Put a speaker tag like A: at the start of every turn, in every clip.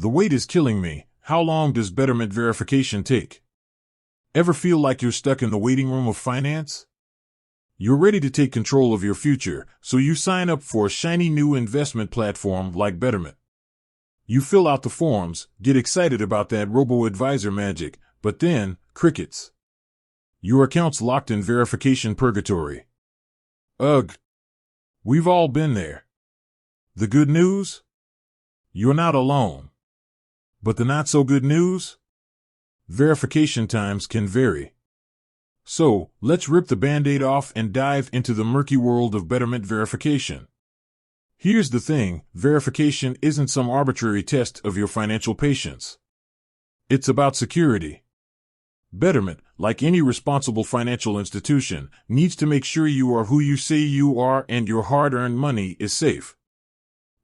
A: The wait is killing me. How long does Betterment verification take? Ever feel like you're stuck in the waiting room of finance? You're ready to take control of your future, so you sign up for a shiny new investment platform like Betterment. You fill out the forms, get excited about that robo-advisor magic, but then, crickets. Your account's locked in verification purgatory. Ugh. We've all been there. The good news? You're not alone. But the not-so-good news? Verification times can vary. So, let's rip the Band-Aid off and dive into the murky world of Betterment verification. Here's the thing, verification isn't some arbitrary test of your financial patience. It's about security. Betterment, like any responsible financial institution, needs to make sure you are who you say you are and your hard-earned money is safe.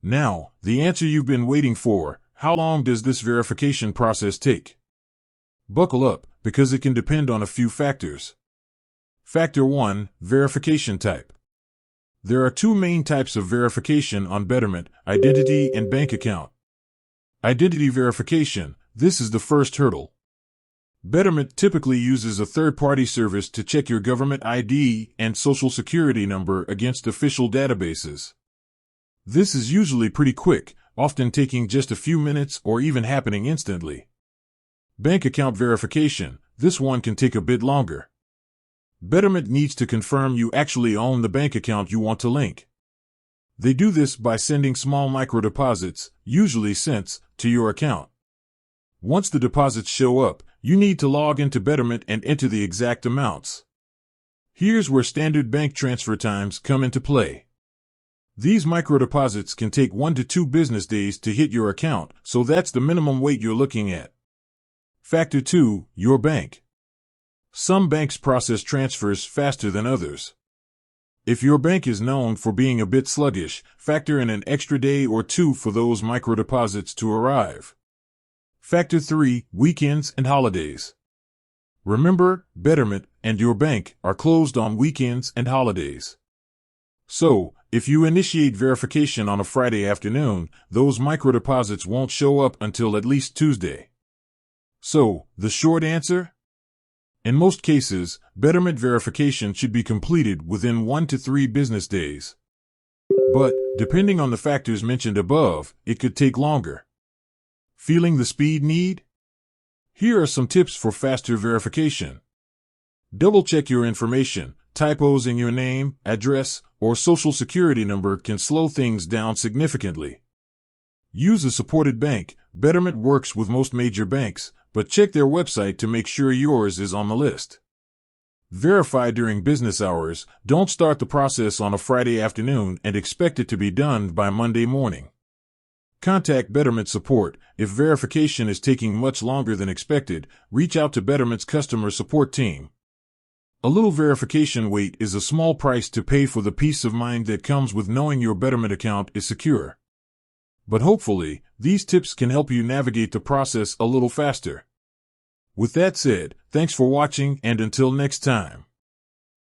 A: Now, the answer you've been waiting for: how long does this verification process take? Buckle up, because it can depend on a few factors. Factor 1, verification type. There are two main types of verification on Betterment: identity and bank account. Identity verification, this is the first hurdle. Betterment typically uses a third-party service to check your government ID and social security number against official databases. This is usually pretty quick, often taking just a few minutes or even happening instantly. Bank account verification, this one can take a bit longer. Betterment needs to confirm you actually own the bank account you want to link. They do this by sending small microdeposits, usually cents, to your account. Once the deposits show up, you need to log into Betterment and enter the exact amounts. Here's where standard bank transfer times come into play. These microdeposits can take 1 to 2 business days to hit your account, so that's the minimum wait you're looking at. Factor 2, your bank. Some banks process transfers faster than others. If your bank is known for being a bit sluggish, factor in an extra day or two for those microdeposits to arrive. Factor 3, weekends and holidays. Remember, Betterment and your bank are closed on weekends and holidays. So, if you initiate verification on a Friday afternoon, those microdeposits won't show up until at least Tuesday. So, the short answer? In most cases, Betterment verification should be completed within 1 to 3 business days. But, depending on the factors mentioned above, it could take longer. Feeling the speed need? Here are some tips for faster verification. Double-check your information. Typos in your name, address, or social security number can slow things down significantly. Use a supported bank. Betterment works with most major banks, but check their website to make sure yours is on the list. Verify during business hours. Don't start the process on a Friday afternoon and expect it to be done by Monday morning. Contact Betterment support. If verification is taking much longer than expected, reach out to Betterment's customer support team. A little verification wait is a small price to pay for the peace of mind that comes with knowing your Betterment account is secure. But hopefully, these tips can help you navigate the process a little faster. With that said, thanks for watching, and until next time.